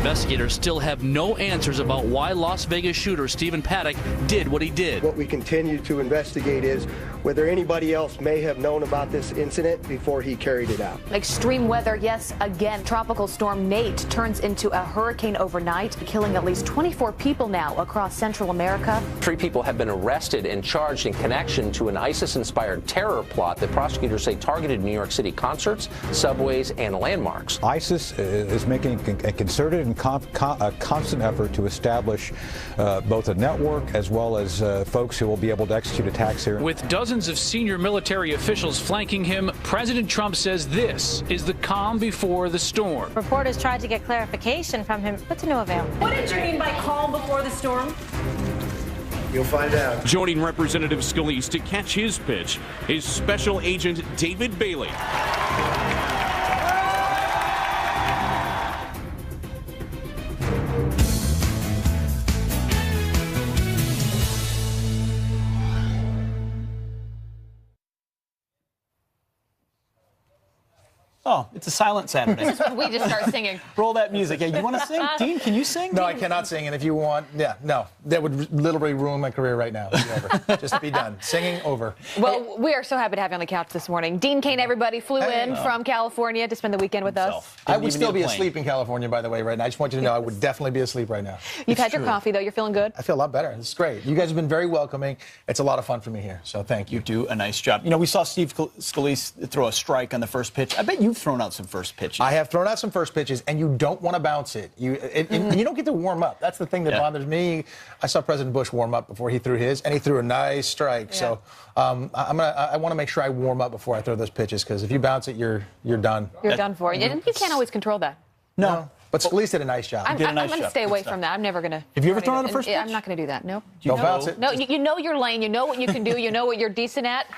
Investigators still have no answers about why Las Vegas shooter Stephen Paddock did what he did. What we continue to investigate is whether anybody else may have known about this incident before he carried it out. Extreme weather, yes, again. Tropical storm Nate turns into a hurricane overnight, killing at least 24 people now across Central America. 3 people have been arrested and charged in connection to an ISIS-inspired terror plot that prosecutors say targeted New York City concerts, subways, and landmarks. ISIS is making a concerted and constant effort to establish both a network as well as folks who will be able to execute attacks here. With dozens of senior military officials flanking him, President Trump says this is the calm before the storm. Reporters tried to get clarification from him, but to no avail. What did you mean by calm before the storm? You'll find out. Joining Representative Scalise to catch his pitch is Special Agent David Bailey. Oh, it's a silent Saturday. We just start singing. Roll that music. Yeah, you want to sing? Dean, can you sing? No, I cannot sing. And if you want, no. That would literally ruin my career right now. Over. Just be done. Singing over. Well, we are so happy to have you on the couch this morning. Dean Cain, everybody, flew in from California to spend the weekend with us. I would still be asleep in California, by the way, right now. I just want you to know I would definitely be asleep right now. You've had your coffee, though. You're feeling good? I feel a lot better. It's great. You guys have been very welcoming. It's a lot of fun for me here, so thank you. You do a nice job. You know, we saw Steve Scalise throw a strike on the first pitch. I bet you've thrown out some first pitches. I have thrown out some first pitches, and you don't want to bounce it. And you don't get to warm up. That's the thing that bothers me. I saw President Bush warm up before he threw his, and he threw a nice strike. Yeah. So I want to make sure I warm up before I throw those pitches, because if you bounce it, you're done. You're done for. And you can't always control that. No. But Scalise did a nice job. I'm going to stay away from that. I'm never going to. Have you ever thrown out a first pitch? I'm not going to do that. No. Don't bounce it. No, you know your lane. You know what you can do. You know what you're decent at.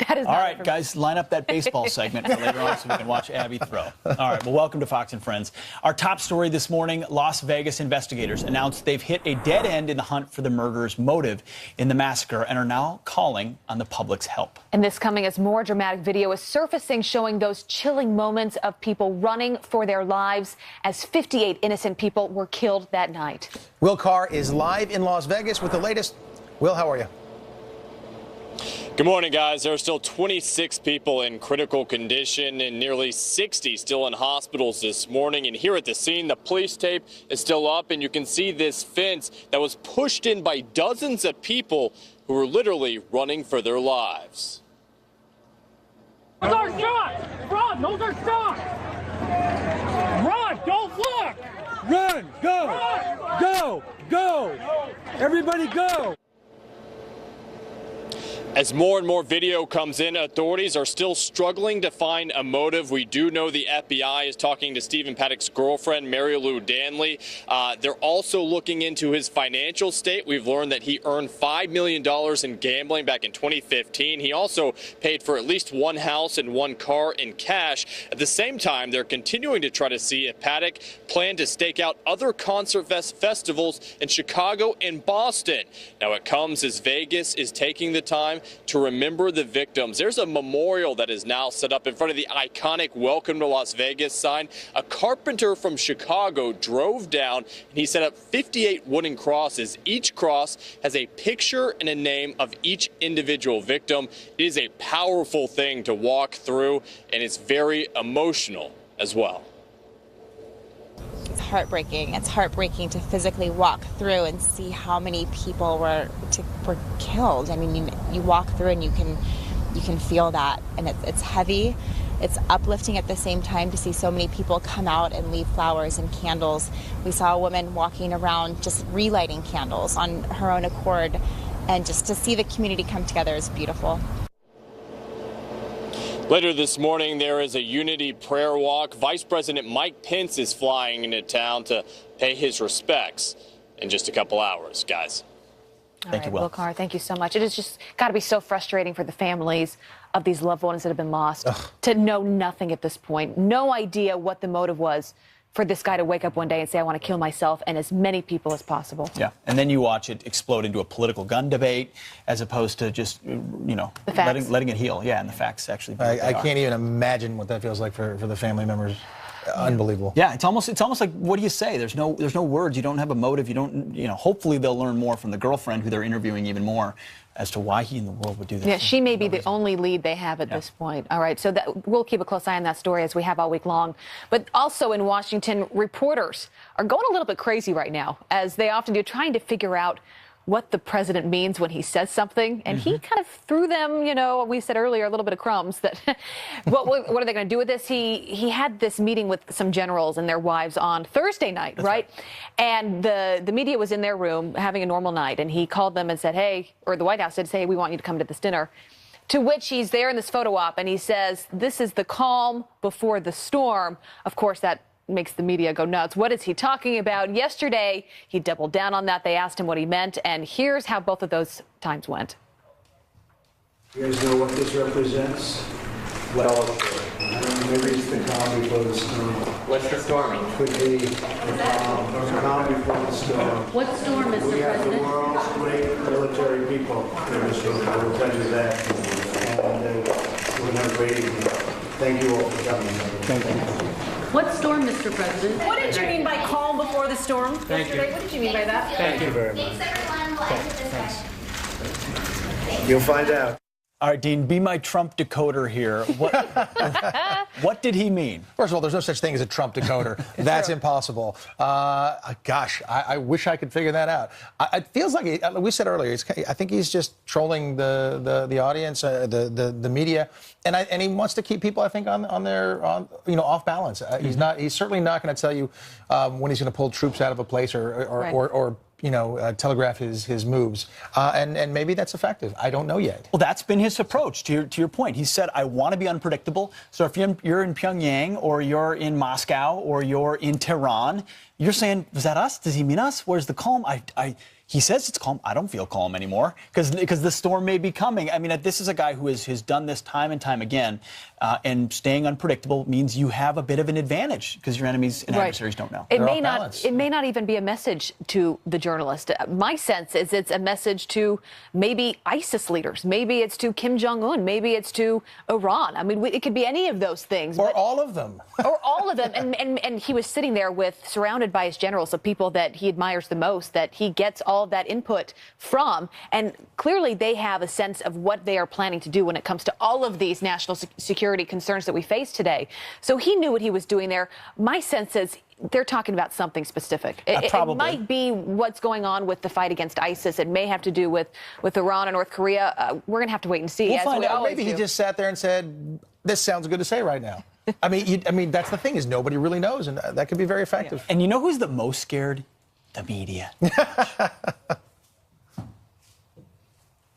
That is all right, guys, line up that baseball segment for later on so we can watch Abby throw. All right, well, welcome to Fox and Friends. Our top story this morning, Las Vegas investigators announced they've hit a dead end in the hunt for the murderer's motive in the massacre and are now calling on the public's help. And this coming as more dramatic video is surfacing showing those chilling moments of people running for their lives as 58 innocent people were killed that night. Will Carr is live in Las Vegas with the latest. Will, how are you? Good morning, guys. There are still 26 people in critical condition and nearly 60 still in hospitals this morning. And here at the scene, the police tape is still up, and you can see this fence that was pushed in by dozens of people who were literally running for their lives. Those are shots! Run! Those are shots! Run! Don't look! Run! Go! Run! Go! Go! Everybody go! As more and more video comes in, authorities are still struggling to find a motive. We do know the FBI is talking to Stephen Paddock's girlfriend, Mary Lou Danley. They're also looking into his financial state. We've learned that he earned $5 million in gambling back in 2015. He also paid for at least one house and one car in cash. At the same time, they're continuing to try to see if Paddock planned to stake out other concert festivals in Chicago and Boston. Now, it comes as Vegas is taking the time to remember the victims. There's a memorial that is now set up in front of the iconic Welcome to Las Vegas sign. A carpenter from Chicago drove down and he set up 58 wooden crosses. Each cross has a picture and a name of each individual victim. It is a powerful thing to walk through, and it's very emotional as well. It's heartbreaking. It's heartbreaking to physically walk through and see how many people were killed. I mean, you walk through and you can feel that, and it's heavy. It's uplifting at the same time to see so many people come out and leave flowers and candles. We saw a woman walking around just relighting candles on her own accord, and just to see the community come together is beautiful. Later this morning, there is a unity prayer walk. Vice President Mike Pence is flying into town to pay his respects in just a couple hours, guys. Thank you, Will Carr. Thank you so much. It has just got to be so frustrating for the families of these loved ones that have been lost to know nothing at this point. No idea what the motive was for this guy to wake up one day and say, I want to kill myself and as many people as possible. Yeah, and then you watch it explode into a political gun debate as opposed to just, you know, letting it heal. Yeah, and the facts actually. I can't even imagine what that feels like for the family members. Unbelievable. Yeah, it's almost like, what do you say? There's no words. You don't have a motive. You don't, hopefully they'll learn more from the girlfriend, who they're interviewing even more, as to why he in the world would do this. Yeah, she may be the only lead they have at this point. All right, so we'll keep a close eye on that story, as we have all week long. But also in Washington, reporters are going a little bit crazy right now, as they often do, trying to figure out what the president means when he says something. And he kind of threw them, we said earlier, a little bit of crumbs that what are they going to do with this? He had this meeting with some generals and their wives on Thursday night, right? And the media was in their room having a normal night, and he called them and said, hey, or the White House said, hey, we want you to come to this dinner. To which he's there in this photo op and he says, this is the calm before the storm. Of course, that makes the media go nuts. What is he talking about? Yesterday, he doubled down on that. They asked him what he meant, and here's how both of those times went. You guys know what this represents? Well, maybe it's the calm before the storm. What's the storm? Could be the calm before the storm. What storm, Mr. President? We have the world's great military people in this room. I will tell you that. And we're not waiting. Thank you all for coming. Thank you. What storm, Mr. President? What did you mean by calm before the storm yesterday? What did you mean by that? Thank you very much. Thanks. You'll find out. All right, Dean, be my Trump decoder here. What did he mean? First of all, there's no such thing as a Trump decoder. That's impossible. Gosh, I wish I could figure that out. It feels like, we said earlier, I think he's just trolling the audience, the media, and he wants to keep people, I think, on their off balance. He's certainly not going to tell you when he's going to pull troops out of a place or telegraph his moves. And maybe that's effective. I don't know yet. Well, that's been his approach, to your point. He said, I want to be unpredictable. So if you're in Pyongyang, or you're in Moscow, or you're in Tehran, you're saying, was that us? Does he mean us? Where's the calm? He says it's calm. I don't feel calm anymore because the storm may be coming. I mean, this is a guy who has done this time and time again, and staying unpredictable means you have a bit of an advantage because your enemies and adversaries don't know. It may not even be a message to the journalist. My sense is it's a message to maybe ISIS leaders. Maybe it's to Kim Jong-un. Maybe it's to Iran. I mean, it could be any of those things. Or all of them. Or all of them. And he was sitting there surrounded by his generals, the people that he admires the most, that he gets all of that input from. And clearly they have a sense of what they are planning to do when it comes to all of these national security concerns that we face today. So he knew what he was doing there. My sense is they're talking about something specific. It might be what's going on with the fight against ISIS. It may have to do with Iran and North Korea. We're going to have to wait and see. We'll find out. Maybe he just sat there and said, this sounds good to say right now. I mean, that's the thing, is nobody really knows, and that could be very effective. And you know who's the most scared? The media.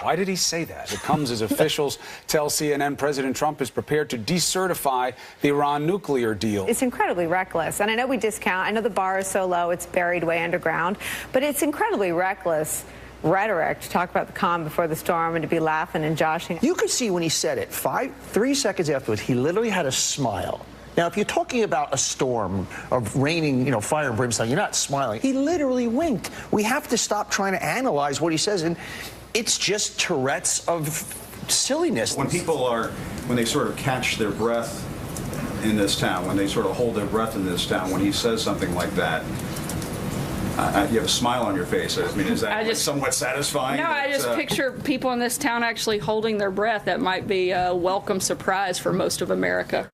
Why did he say that? It comes as officials tell CNN President Trump is prepared to decertify the Iran nuclear deal. It's incredibly reckless. And I know we discount. I know the bar is so low, it's buried way underground. But it's incredibly reckless rhetoric to talk about the calm before the storm and to be laughing and joshing. You could see when he said it, 3 seconds afterwards, he literally had a smile. Now, if you're talking about a storm of raining, fire and brimstone, you're not smiling. He literally winked. We have to stop trying to analyze what he says, and it's just Tourette's of silliness. When they sort of catch their breath in this town, when they sort of hold their breath in this town, when he says something like that, you have a smile on your face. I mean, is that somewhat satisfying? No, I just picture people in this town actually holding their breath. That might be a welcome surprise for most of America.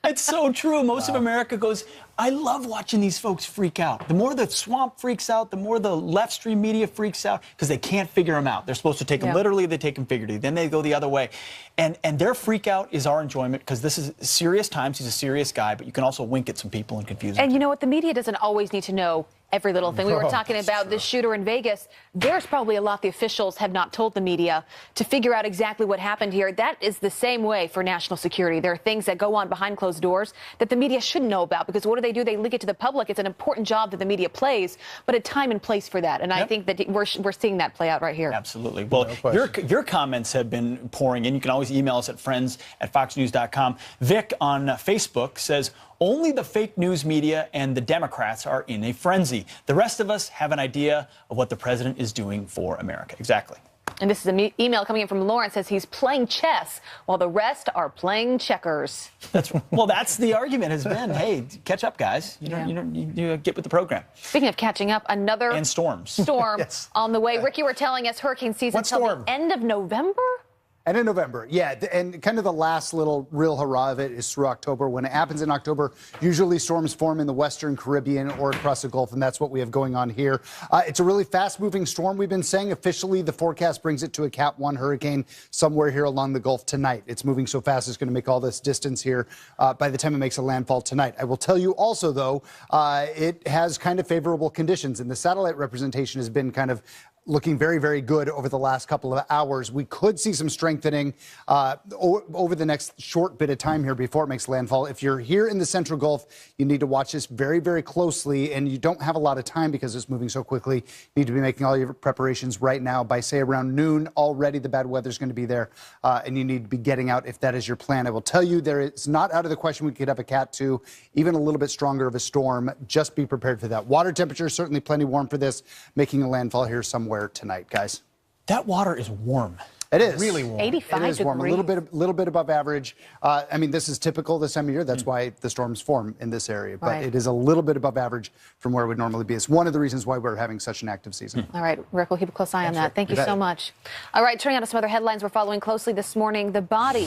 It's so true. Most of America goes, I love watching these folks freak out. The more the swamp freaks out, the more the left stream media freaks out because they can't figure them out. They're supposed to take them literally, they take them figuratively. Then they go the other way. And their freak out is our enjoyment because this is serious times. He's a serious guy, but you can also wink at some people and confuse them. And you know what? The media doesn't always need to know every little thing. We were talking about this shooter in Vegas. There's probably a lot the officials have not told the media to figure out exactly what happened here. That is the same way for national security. There are things that go on behind closed doors that the media shouldn't know about because what do? They leak it to the public. It's an important job that the media plays, but a time and place for that. And I think that we're seeing that play out right here. Absolutely. Well, your comments have been pouring in. You can always email us at friends@foxnews.com. Vic on Facebook says, only the fake news media and the Democrats are in a frenzy. The rest of us have an idea of what the president is doing for America. Exactly. And this is an email coming in from Lawrence. Says he's playing chess while the rest are playing checkers. That's the argument has been, hey, catch up, guys. You get with the program. Speaking of catching up, another and storm Yes. on the way. Ricky, we're telling us hurricane season until the end of November. And in November, yeah, and kind of the last little real hurrah of it is through October. When it happens in October, usually storms form in the Western Caribbean or across the Gulf, and that's what we have going on here. It's a really fast-moving storm. We've been saying officially the forecast brings it to a Cat 1 hurricane somewhere here along the Gulf tonight. It's moving so fast it's going to make all this distance here by the time it makes a landfall tonight. I will tell you also, though, it has kind of favorable conditions, and the satellite representation has been kind of looking very, very good over the last couple of hours. We could see some strengthening over the next short bit of time here before it makes landfall. If you're here in the Central Gulf, you need to watch this very, very closely, and you don't have a lot of time because it's moving so quickly. You need to be making all your preparations right now. By, say, around noon, already the bad weather's going to be there, and you need to be getting out if that is your plan. I will tell you, there is not out of the question we could have a Cat 2, even a little bit stronger of a storm. Just be prepared for that. Water temperature is certainly plenty warm for this, making a landfall here somewhere tonight, guys. That water is warm. It is really warm. 85 It is warm, degrees. a little bit above average. I mean, this is typical this time of year. That's why the storms form in this area. But Right. it is a little bit above average from where it would normally be. It's one of the reasons why we're having such an active season. All right, Rick, we'll keep a close eye on that. Thank you You so bet. much. All right, turning on to some other headlines we're following closely this morning. The body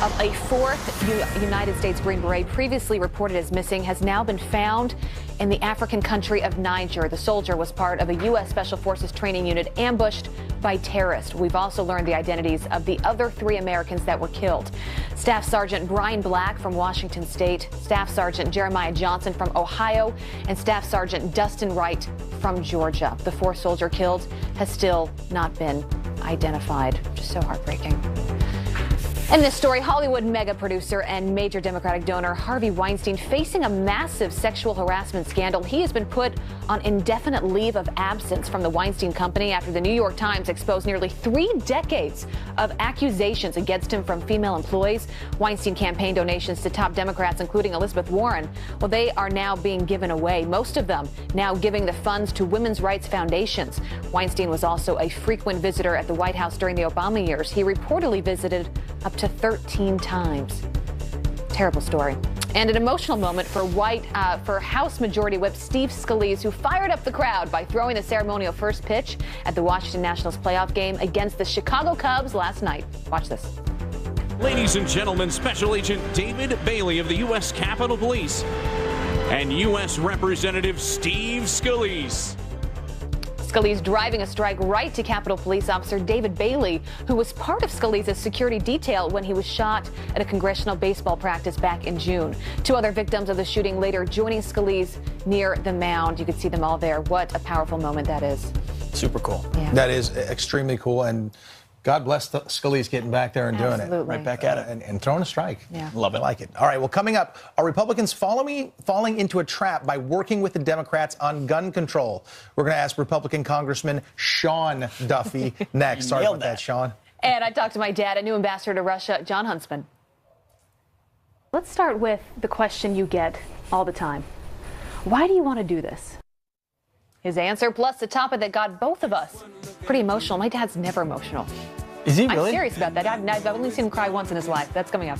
of a fourth United States Green Beret previously reported as missing has now been found in the African country of Niger. The soldier was part of a U.S. Special Forces training unit ambushed by terrorists. We've also learned the identities of the other 3 Americans that were killed. Staff Sergeant Brian Black from Washington State, Staff Sergeant Jeremiah Johnson from Ohio, and Staff Sergeant Dustin Wright from Georgia. The 4th soldier killed has still not been identified. Just so heartbreaking. In this story, Hollywood mega producer and major Democratic donor Harvey Weinstein facing a massive sexual harassment scandal. He has been put on indefinite leave of absence from the Weinstein Company after the New York Times exposed nearly 3 decades of accusations against him from female employees. Weinstein campaign donations to top Democrats, including Elizabeth Warren, well, they are now being given away. Most of them now giving the funds to women's rights foundations. Weinstein was also a frequent visitor at the White House during the Obama years. He reportedly visited up to 13 times. Terrible story. And an emotional moment for House Majority Whip Steve Scalise, who fired up the crowd by throwing the ceremonial first pitch at the Washington Nationals playoff game against the Chicago Cubs last night. Watch this. Ladies and gentlemen, Special Agent David Bailey of the U.S. Capitol Police and U.S. Representative Steve Scalise. Scalise driving a strike right to Capitol Police Officer David Bailey, who was part of Scalise's security detail when he was shot at a congressional baseball practice back in June. 2 other victims of the shooting later joining Scalise near the mound. You can see them all there. What a powerful moment that is. Super cool. Yeah. That is extremely cool, and God bless Scalise getting back there and doing it. Right back at it. And throwing a strike. Yeah. Love it. I like it. All right, well, coming up, are Republicans falling into a trap by working with the Democrats on gun control? We're going to ask Republican Congressman Sean Duffy next. Sorry about that, Sean. And I talked to my dad, a new ambassador to Russia, John Huntsman. Let's start with the question you get all the time. Why do you want to do this? His answer, plus the topic that got both of us pretty emotional. My dad's never emotional. Is he really? I'm serious about that. I've only seen him cry once in his life. That's coming up.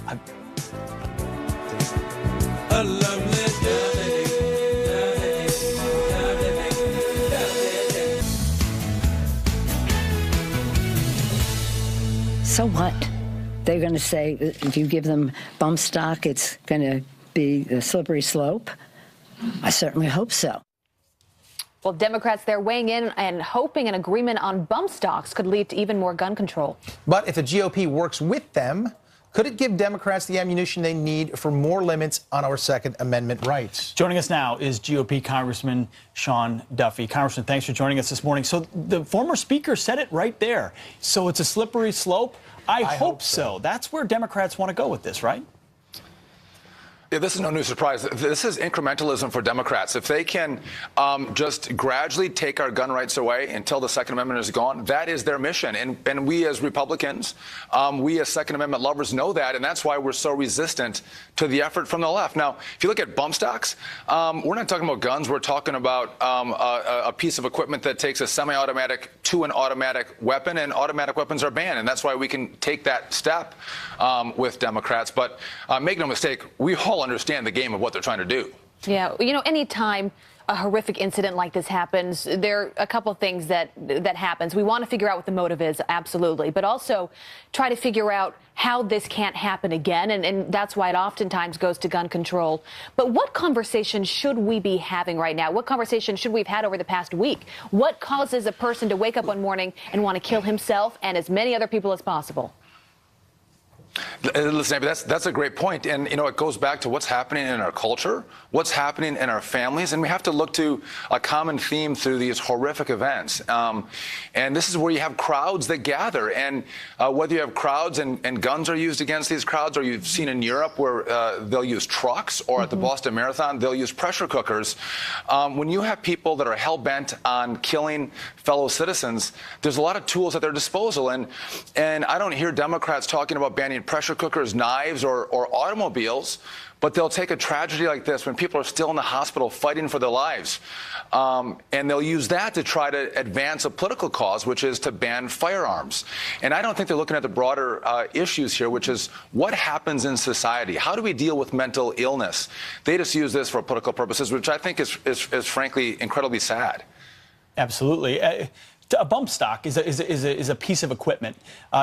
So what? They're going to say if you give them bump stock, it's going to be a slippery slope? I certainly hope so. Well, Democrats, they're weighing in and hoping an agreement on bump stocks could lead to even more gun control. But if the GOP works with them, could it give Democrats the ammunition they need for more limits on our Second Amendment rights? Joining us now is GOP Congressman Sean Duffy. Congressman, thanks for joining us this morning. So the former speaker said it right there. So it's a slippery slope? I hope so. That's where Democrats want to go with this, right? Yeah, this is no new surprise. This is incrementalism for Democrats. If they can just gradually take our gun rights away until the Second Amendment is gone, that is their mission. And we as Republicans, we as Second Amendment lovers know that, and that's why we're so resistant to the effort from the left. Now, if you look at bump stocks, we're not talking about guns. We're talking about a piece of equipment that takes a semi-automatic to an automatic weapon, and automatic weapons are banned. And that's why we can take that step with Democrats. But make no mistake, we all understand the game of what they're trying to do. Yeah, you know, anytime a horrific incident like this happens, there are a couple things that happens. We want to figure out what the motive is, absolutely, but also try to figure out how this can't happen again, and that's why it oftentimes goes to gun control. But what conversation should we be having right now? What conversation should we have had over the past week? What causes a person to wake up one morning and want to kill himself and as many other people as possible? Listen, Abby, that's a great point. And, you know, it goes back to what's happening in our culture, what's happening in our families. And we have to look to a common theme through these horrific events. And this is where you have crowds that gather. And whether you have crowds and guns are used against these crowds, or you've seen in Europe where they'll use trucks, or at the Boston Marathon, they'll use pressure cookers. When you have people that are hell-bent on killing fellow citizens, there's a lot of tools at their disposal. And I don't hear Democrats talking about banning pressure cookers, knives, or automobiles, but they'll take a tragedy like this when people are still in the hospital fighting for their lives, and they'll use that to try to advance a political cause, which is to ban firearms. And I don't think they're looking at the broader issues here, which is what happens in society. How do we deal with mental illness? They just use this for political purposes, which I think is frankly incredibly sad. Absolutely. A bump stock is a piece of equipment.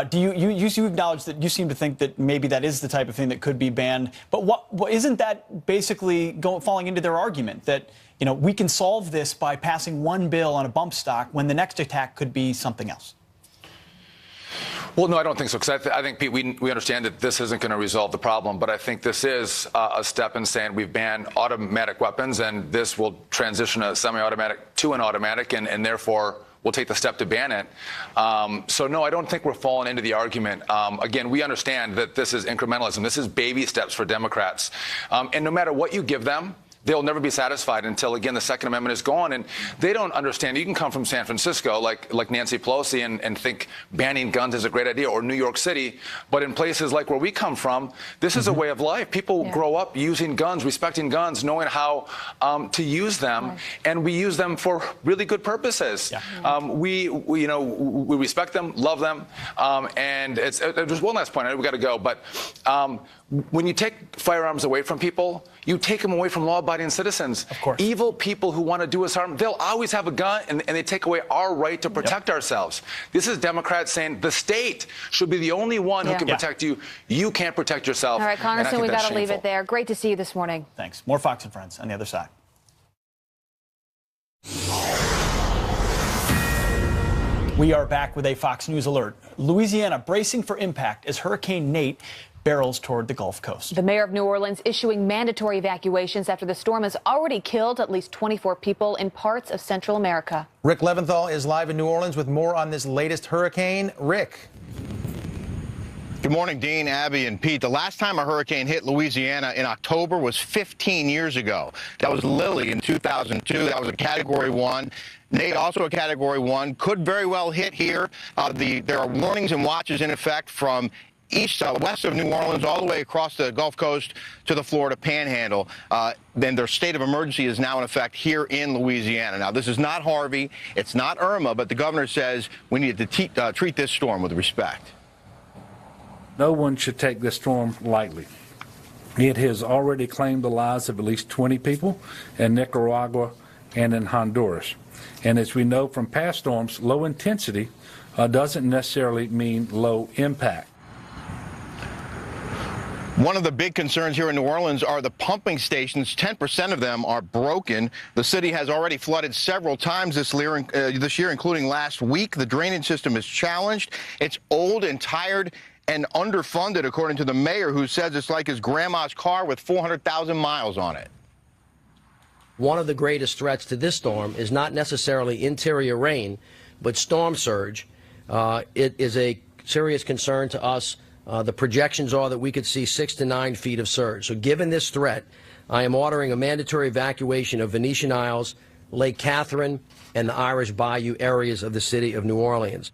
Do you acknowledge that you seem to think that maybe that is the type of thing that could be banned? But what isn't that basically falling into their argument that, you know, we can solve this by passing one bill on a bump stock when the next attack could be something else? Well, no, I don't think so, because I think, Pete, we understand that this isn't going to resolve the problem, but I think this is a step in saying we've banned automatic weapons, and this will transition a semi-automatic to an automatic, and therefore we'll take the step to ban it. So, no, I don't think we're falling into the argument. Again, we understand that this is incrementalism. This is baby steps for Democrats. And no matter what you give them, they'll never be satisfied until, again, the Second Amendment is gone. And they don't understand. You can come from San Francisco, like Nancy Pelosi, and think banning guns is a great idea, or New York City. But in places like where we come from, this is a way of life. People grow up using guns, respecting guns, knowing how to use them. And we use them for really good purposes. We respect them, love them. And there's one last point. I know we got to go. But when you take firearms away from people, you take them away from law-abiding citizens. Of course. Evil people who want to do us harm, they'll always have a gun, and they take away our right to protect ourselves. This is Democrats saying the state should be the only one who can protect you. You can't protect yourself. All right, Congressman, we got to leave it there. Great to see you this morning. Thanks. More Fox and Friends on the other side. We are back with a Fox News alert. Louisiana bracing for impact as Hurricane Nate barrels toward the Gulf Coast. The mayor of New Orleans issuing mandatory evacuations after the storm has already killed at least 24 people in parts of Central America. Rick Leventhal is live in New Orleans with more on this latest hurricane. Rick. Good morning, Dean, Abby, and Pete. The last time a hurricane hit Louisiana in October was 15 years ago. That was Lily in 2002. That was a Category 1. Nate, also a Category 1, could very well hit here. There are warnings and watches in effect from west of New Orleans all the way across the Gulf Coast to the Florida Panhandle. Then their state of emergency is now in effect here in Louisiana. Now, this is not Harvey, it's not Irma, but the governor says we need to treat this storm with respect. No one should take this storm lightly. It has already claimed the lives of at least 20 people in Nicaragua and in Honduras. And as we know from past storms, low intensity doesn't necessarily mean low impact. One of the big concerns here in New Orleans are the pumping stations. 10% of them are broken. The city has already flooded several times this year, including last week. The drainage system is challenged. It's old and tired and underfunded, according to the mayor, who says it's like his grandma's car with 400,000 miles on it. One of the greatest threats to this storm is not necessarily interior rain, but storm surge. It is a serious concern to us the projections are that we could see 6 to 9 feet of surge. So given this threat, I am ordering a mandatory evacuation of Venetian Isles, Lake Catherine, and the Irish Bayou areas of the city of New Orleans.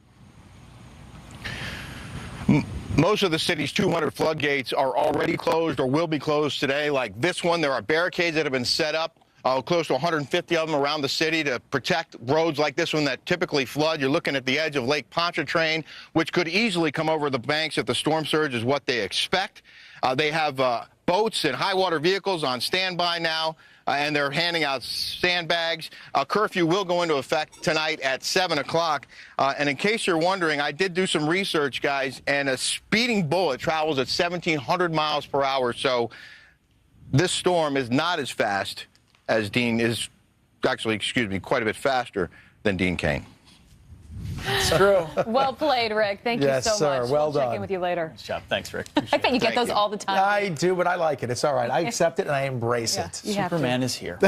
Most of the city's 200 floodgates are already closed or will be closed today. Like this one, there are barricades that have been set up, close to 150 of them around the city to protect roads like this one that typically flood. You're looking at the edge of Lake Pontchartrain, which could easily come over the banks if the storm surge is what they expect. They have boats and high water vehicles on standby now, and they're handing out sandbags. A curfew will go into effect tonight at 7 o'clock. And in case you're wondering, I did do some research, guys, and a speeding bullet travels at 1,700 miles per hour. So this storm is not as fast as Dean is, actually, excuse me, quite a bit faster than Dean Cain. It's true. Well played, Rick. Thank you so sir. much. Well we'll check done. in with you later. Nice job. Thanks, Rick. I bet you get those all the time. I do, but I like it. It's all right. I accept it and I embrace it. Superman is here.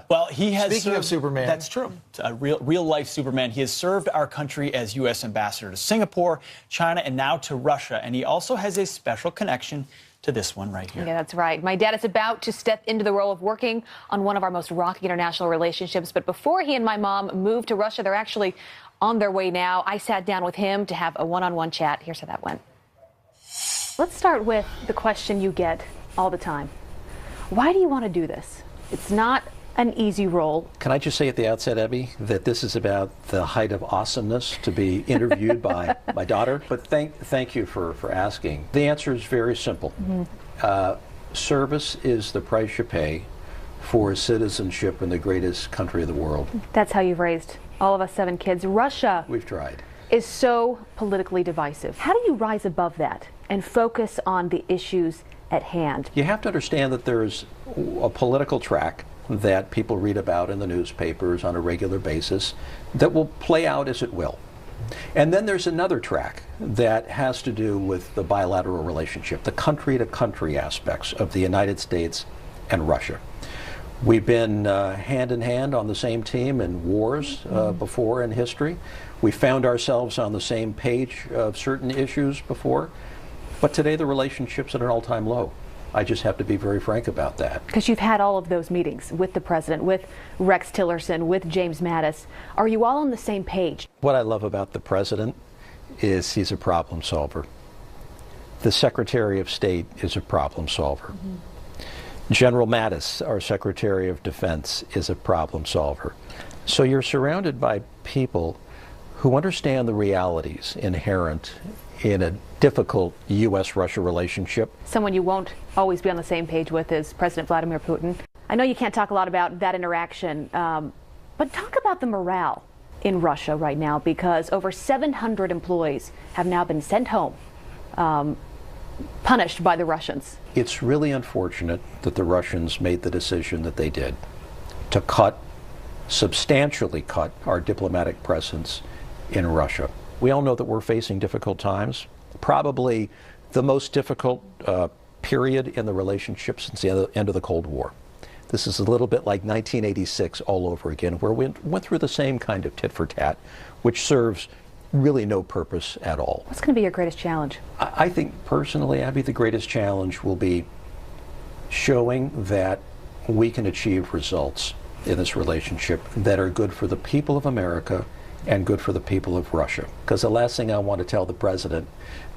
Well, he has Speaking of Superman. That's true. A real-life Superman. He has served our country as U.S. ambassador to Singapore, China, and now to Russia. And he also has a special connection to this one right here. Yeah, that's right. My dad is about to step into the role of working on one of our most rocky international relationships. But before he and my mom moved to Russia, they're actually on their way now. I sat down with him to have a one-on-one chat. Here's how that went. Let's start with the question you get all the time. Why do you want to do this? It's not an easy role. Can I just say at the outset, Abby, that this is about the height of awesomeness to be interviewed by my daughter? But thank you for asking. The answer is very simple. Service is the price you pay for citizenship in the greatest country of the world. That's how you've raised all of us 7 kids. Russia We've tried. is so politically divisive. How do you rise above that and focus on the issues at hand? You have to understand that there's a political track that people read about in the newspapers on a regular basis that will play out as it will. And then there's another track that has to do with the bilateral relationship, the country-to-country aspects of the United States and Russia. We've been hand in hand on the same team in wars before in history. We found ourselves on the same page of certain issues before, but today the relationship's at an all-time low. I just have to be very frank about that. Because you've had all of those meetings with the president, with Rex Tillerson, with James Mattis. Are you all on the same page? What I love about the president is he's a problem solver. The Secretary of State is a problem solver. General Mattis, our Secretary of Defense, is a problem solver. So you're surrounded by people who understand the realities inherent in a difficult U.S.-Russia relationship. Someone you won't always be on the same page with is President Vladimir Putin. I know you can't talk a lot about that interaction, but talk about the morale in Russia right now, because over 700 employees have now been sent home, punished by the Russians. It's really unfortunate that the Russians made the decision that they did to substantially cut our diplomatic presence in Russia. We all know that we're facing difficult times, probably the most difficult period in the relationship since the end of the Cold War. This is a little bit like 1986 all over again, where we went through the same kind of tit for tat, which serves really no purpose at all. What's going to be your greatest challenge? I think personally, Abby, the greatest challenge will be showing that we can achieve results in this relationship that are good for the people of America and good for the people of Russia. Because the last thing I want to tell the President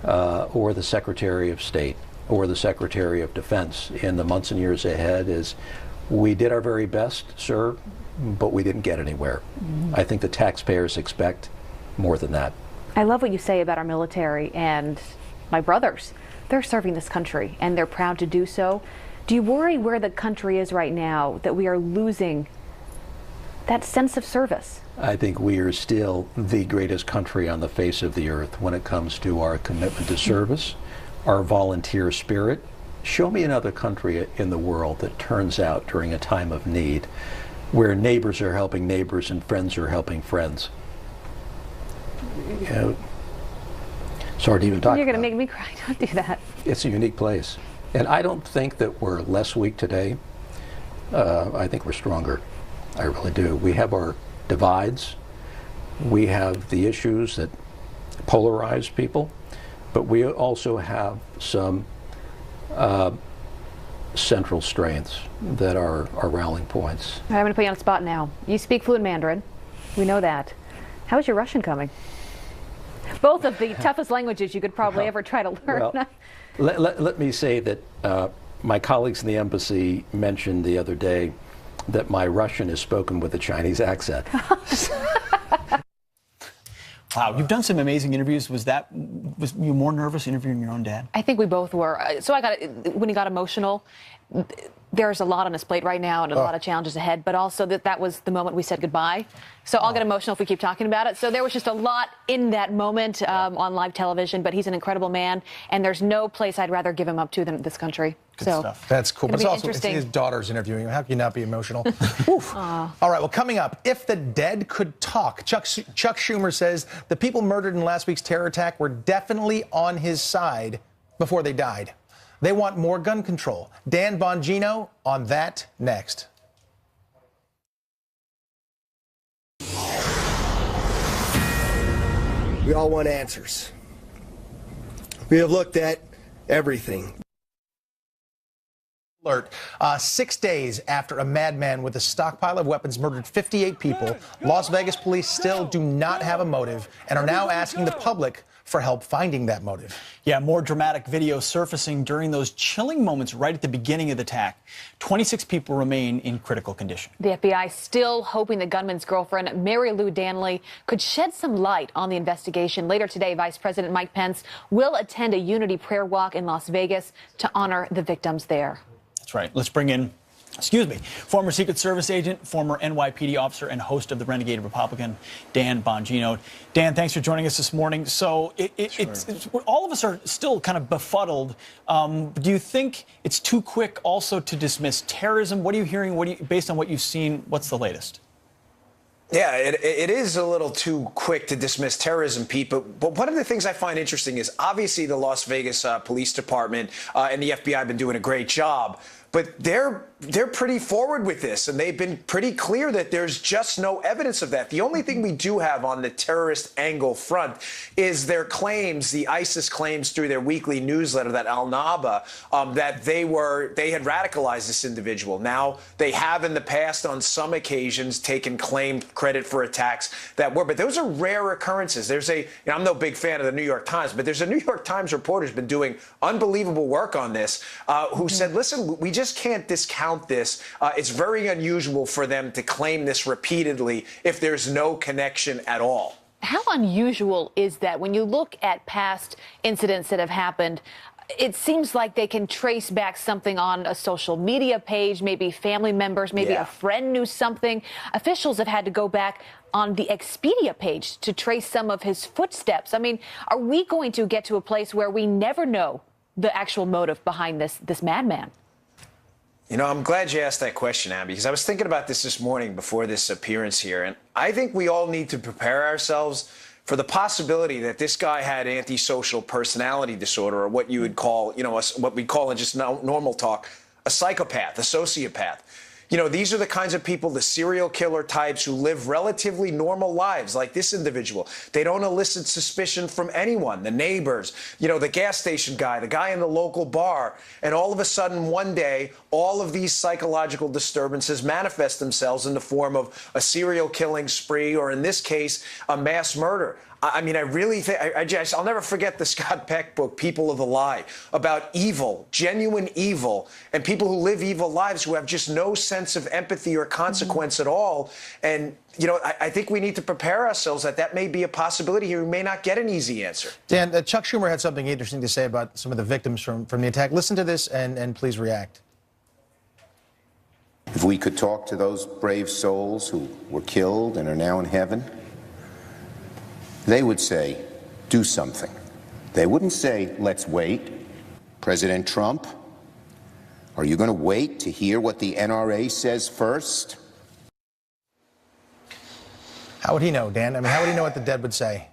or the Secretary of State or the Secretary of Defense in the months and years ahead is, we did our very best, sir, but we didn't get anywhere. I think the taxpayers expect more than that. I love what you say about our military and my brothers. They're serving this country and they're proud to do so. Do you worry where the country is right now, that we are losing that sense of service? I think we are still the greatest country on the face of the earth when it comes to our commitment to service, our volunteer spirit. Show me another country in the world that turns out during a time of need where neighbors are helping neighbors and friends are helping friends. You know, sorry to even talk You're going to about make me cry. Don't do that. It's a unique place. And I don't think that we're less weak today. I think we're stronger. I really do. We have our divides. We have the issues that polarize people. but we also have some central strengths that are rallying points. All right, I'm going to put you on the spot now. You speak fluent Mandarin. We know that. How is your Russian coming? Both of the toughest languages you could probably ever try to learn. Well, let me say that my colleagues in the embassy mentioned the other day that my Russian is spoken with a Chinese accent. Wow, you've done some amazing interviews. Was you more nervous interviewing your own dad? I think we both were. So when he got emotional, there's a lot on his plate right now and a lot of challenges ahead, but also that was the moment we said goodbye. So I'll get emotional if we keep talking about it. So there was just a lot in that moment on live television, but he's an incredible man, and there's no place I'd rather give him up to than this country. Good stuff. That's cool. But it's also his daughter's interviewing him. How can you not be emotional? All right, well, coming up, if the dead could talk, Chuck Schumer says the people murdered in last week's terror attack were definitely on his side before they died. They want more gun control. Dan Bongino on that next. We all want answers. We have looked at everything. Alert. 6 days after a madman with a stockpile of weapons murdered 58 people, Las Vegas police still do not have a motive and are now asking the public for help finding that motive. Yeah, more dramatic video surfacing during those chilling moments right at the beginning of the attack. 26 people remain in critical condition. The FBI still hoping the gunman's girlfriend, Mary Lou Danley, could shed some light on the investigation. Later today, Vice President Mike Pence will attend a unity prayer walk in Las Vegas to honor the victims there. That's right. Let's bring in, former Secret Service agent, former NYPD officer, and host of the Renegade Republican, Dan Bongino. Dan, thanks for joining us this morning. So it's all of us are still kind of befuddled. Do you think it's too quick also to dismiss terrorism? What are you hearing? Based on what you've seen, what's the latest? Yeah, it is a little too quick to dismiss terrorism, Pete. But one of the things I find interesting is obviously the Las Vegas Police Department and the FBI have been doing a great job. But they're pretty forward with this, and they've been pretty clear that there's just no evidence of that. The only thing we do have on the terrorist angle front is their claims, the ISIS claims through their weekly newsletter, that Al-Naba, that they had radicalized this individual. Now, they have in the past on some occasions taken claimed credit for attacks that were, but those are rare occurrences. I'm no big fan of the New York Times, but there's a New York Times reporter who's been doing unbelievable work on this, who said, listen, we just can't discount this. It's very unusual for them to claim this repeatedly if there's no connection at all. How unusual is that? When you look at past incidents that have happened, it seems like they can trace back something on a social media page, maybe family members, maybe a friend knew something. Officials have had to go back on the Expedia page to trace some of his footsteps. I mean, are we going to get to a place where we never know the actual motive behind this madman? You know, I'm glad you asked that question, Abby, because I was thinking about this morning before this appearance here, and I think we all need to prepare ourselves for the possibility that this guy had antisocial personality disorder, or what you would call, what we call in just normal talk, a psychopath, a sociopath. You know, these are the kinds of people, the serial killer types who live relatively normal lives like this individual. They don't elicit suspicion from anyone, the neighbors, the gas station guy, the guy in the local bar. And all of a sudden, one day, all of these psychological disturbances manifest themselves in the form of a serial killing spree, or in this case, a mass murder. I mean, I really think, I'll never forget the Scott Peck book, People of the Lie, about evil, genuine evil, and people who live evil lives who have just no sense of empathy or consequence at all. And, I think we need to prepare ourselves that may be a possibility here. We may not get an easy answer. Dan, Chuck Schumer had something interesting to say about some of the victims from the attack. Listen to this and please react. If we could talk to those brave souls who were killed and are now in heaven, they would say, do something. They wouldn't say, let's wait. President Trump, are you going to wait to hear what the NRA says first? How would he know, Dan? I mean, how would he know what the dead would say?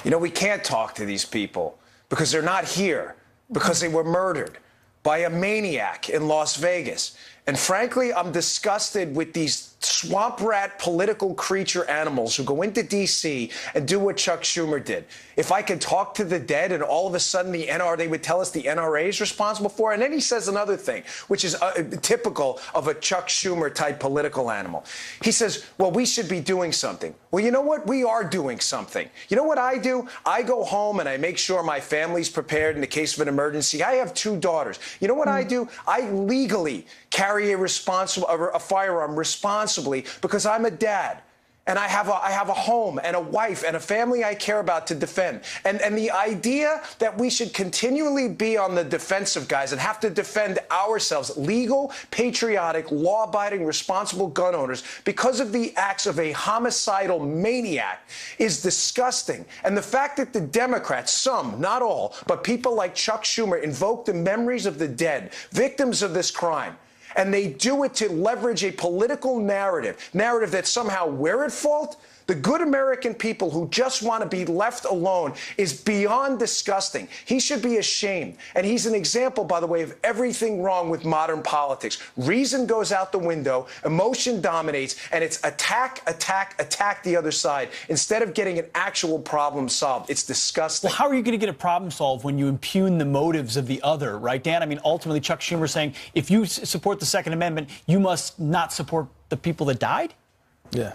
We can't talk to these people because they're not here, because they were murdered by a maniac in Las Vegas. And frankly, I'm disgusted with these swamp rat political creature animals who go into D.C. and do what Chuck Schumer did. If I could talk to the dead and all of a sudden they would tell us the NRA is responsible for it. And then he says another thing, which is typical of a Chuck Schumer type political animal. He says, well, we should be doing something. Well, you know what? We are doing something. You know what I do? I go home and I make sure my family's prepared in the case of an emergency. I have 2 daughters. You know what I do? I legally carry a firearm responsibly because I'm a dad. And I have a home and a wife and a family I care about to defend. And the idea that we should continually be on the defensive, guys, and have to defend ourselves, legal, patriotic, law-abiding, responsible gun owners, because of the acts of a homicidal maniac is disgusting. And the fact that the Democrats, some, not all, but people like Chuck Schumer invoke the memories of the dead, victims of this crime, and they do it to leverage a political narrative that somehow we're at fault. The good American people who just want to be left alone is beyond disgusting. He should be ashamed. And he's an example, by the way, of everything wrong with modern politics. Reason goes out the window, emotion dominates, and it's attack, attack, attack the other side instead of getting an actual problem solved. It's disgusting. Well, how are you going to get a problem solved when you impugn the motives of the other, right, Dan? I mean, ultimately, Chuck Schumer saying, if you support the Second Amendment, you must not support the people that died? Yeah,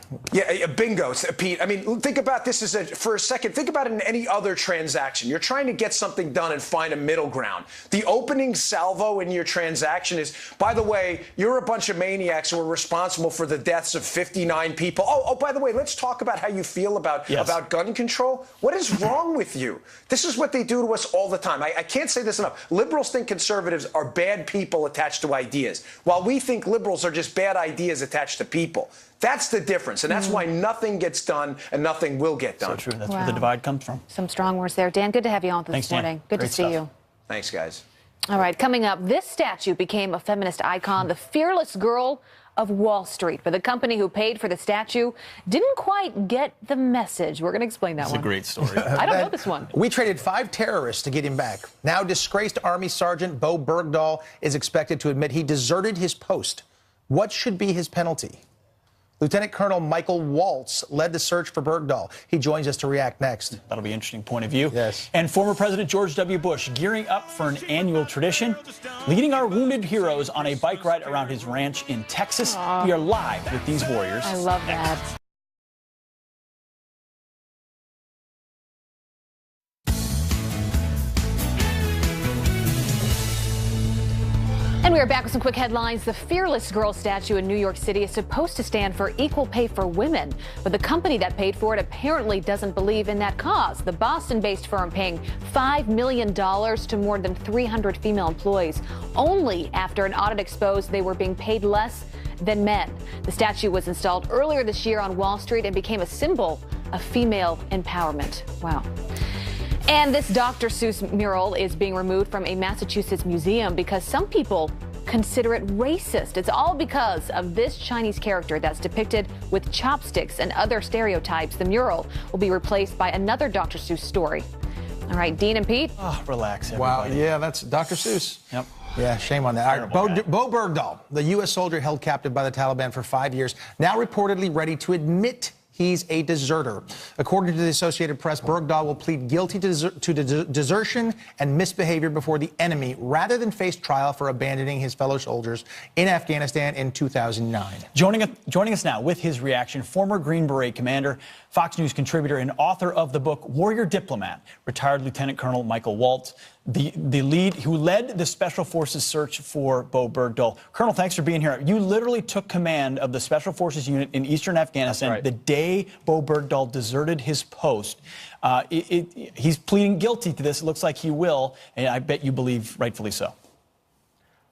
bingo, Pete. I mean, think about this for a second. Think about it in any other transaction. You're trying to get something done and find a middle ground. The opening salvo in your transaction is, by the way, you're a bunch of maniacs who are responsible for the deaths of 59 people. Oh, by the way, let's talk about how you feel about gun control. What is wrong with you? This is what they do to us all the time. I can't say this enough. Liberals think conservatives are bad people attached to ideas, while we think liberals are just bad ideas attached to people. That's the difference, and that's why nothing gets done and nothing will get done. So true. That's where the divide comes from. Some strong words there. Dan, good to have you on this morning. Good to see you. Thanks, guys. All right, coming up, this statue became a feminist icon, the fearless girl of Wall Street. But the company who paid for the statue didn't quite get the message. We're going to explain that one. It's a great story. I don't know this one. We traded 5 terrorists to get him back. Now disgraced Army Sergeant Bo Bergdahl is expected to admit he deserted his post. What should be his penalty? Lieutenant Colonel Michael Waltz led the search for Bergdahl. He joins us to react next. That'll be an interesting point of view. Yes. And former President George W. Bush gearing up for an annual tradition, leading our wounded heroes on a bike ride around his ranch in Texas. We are live with these warriors. I love that. And we are back with some quick headlines. The Fearless Girl statue in New York City is supposed to stand for equal pay for women, but the company that paid for it apparently doesn't believe in that cause. The Boston-based firm paying $5 million to more than 300 female employees, only after an audit exposed they were being paid less than men. The statue was installed earlier this year on Wall Street and became a symbol of female empowerment. Wow. And this Dr. Seuss mural is being removed from a Massachusetts museum because some people consider it racist. It's all because of this Chinese character that's depicted with chopsticks and other stereotypes. The mural will be replaced by another Dr. Seuss story. All right, Dean and Pete. Oh, relax, everybody. Wow, yeah, that's Dr. Seuss. Yep. Yeah, shame on that. All right, Bo Bergdahl, the U.S. soldier held captive by the Taliban for 5 years, now reportedly ready to admit he's a deserter. According to the Associated Press, Bergdahl will plead guilty to desertion and misbehavior before the enemy rather than face trial for abandoning his fellow soldiers in Afghanistan in 2009. Joining us now with his reaction, former Green Beret commander, Fox News contributor, and author of the book Warrior Diplomat, retired Lieutenant Colonel Michael Waltz, the lead who led the Special Forces search for Bo Bergdahl. Colonel, thanks for being here. You literally took command of the Special Forces unit in eastern Afghanistan the day Bo Bergdahl deserted his post. He's pleading guilty to this. It looks like he will, and I bet you believe rightfully so.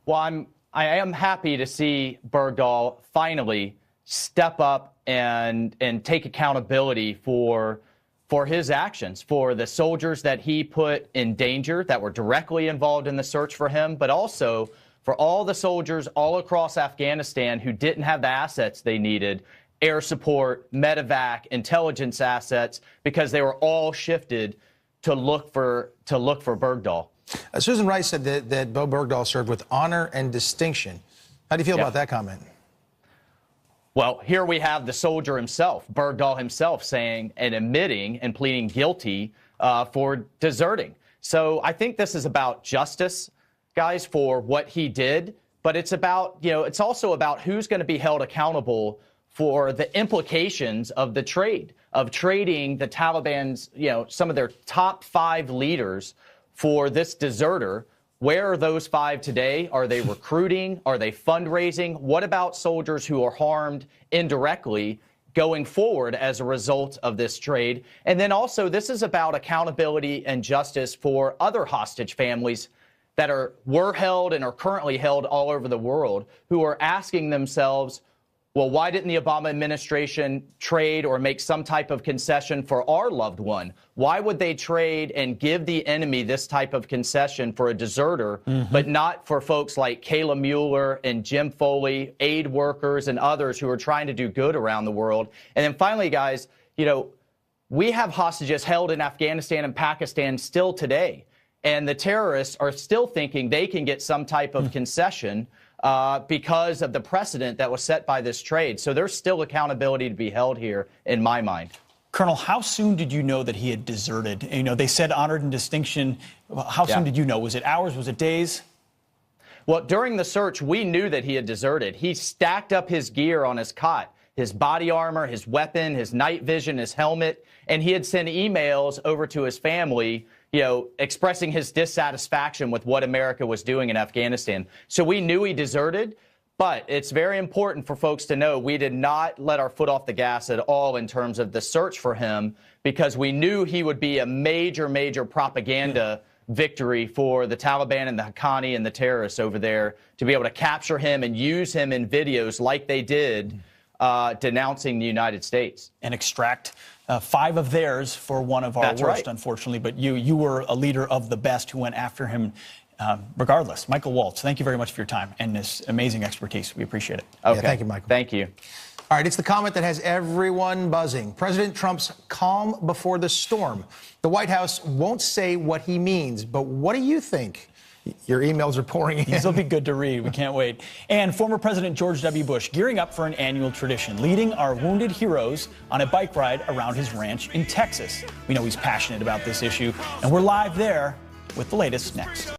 Well, I am happy to see Bergdahl finally step up and take accountability for his actions, for the soldiers that he put in danger that were directly involved in the search for him, but also for all the soldiers all across Afghanistan who didn't have the assets they needed, air support, medevac, intelligence assets, because they were all shifted to look for Bergdahl. Susan Rice said that Bo Bergdahl served with honor and distinction. How do you feel about that comment? Well, here we have the soldier himself, Bergdahl himself, saying and admitting and pleading guilty for deserting. So I think this is about justice, guys, for what he did. But it's about, it's also about who's going to be held accountable for the implications of the trade, of trading the Taliban's, some of their top 5 leaders for this deserter. Where are those 5 today? Are they recruiting? Are they fundraising? What about soldiers who are harmed indirectly going forward as a result of this trade? And then also, this is about accountability and justice for other hostage families that were held and are currently held all over the world, who are asking themselves, well, why didn't the Obama administration trade or make some type of concession for our loved one? Why would they trade and give the enemy this type of concession for a deserter, but not for folks like Kayla Mueller and Jim Foley, aid workers and others who are trying to do good around the world? And then finally, guys, we have hostages held in Afghanistan and Pakistan still today. And the terrorists are still thinking they can get some type of concession because of the precedent that was set by this trade. So there's still accountability to be held here, in my mind. Colonel, how soon did you know that he had deserted? They said honored and distinction. How soon did you know? Was it hours? Was it days? Well, during the search, we knew that he had deserted. He stacked up his gear on his cot, his body armor, his weapon, his night vision, his helmet, and he had sent emails over to his family, expressing his dissatisfaction with what America was doing in Afghanistan. So we knew he deserted, but it's very important for folks to know we did not let our foot off the gas at all in terms of the search for him, because we knew he would be a major, major propaganda victory for the Taliban and the Haqqani and the terrorists over there to be able to capture him and use him in videos like they did denouncing the United States. And extract 5 of theirs for one of our That's worst, right. unfortunately. But you were a leader of the best who went after him regardless. Michael Waltz, thank you very much for your time and this amazing expertise. We appreciate it. Okay. Yeah, thank you, Michael. Thank you. All right, it's the comment that has everyone buzzing. President Trump's calm before the storm. The White House won't say what he means, but what do you think? Your emails are pouring in. These will be good to read. We can't wait. And former President George W. Bush gearing up for an annual tradition, leading our wounded heroes on a bike ride around his ranch in Texas. We know he's passionate about this issue, and we're live there with the latest next.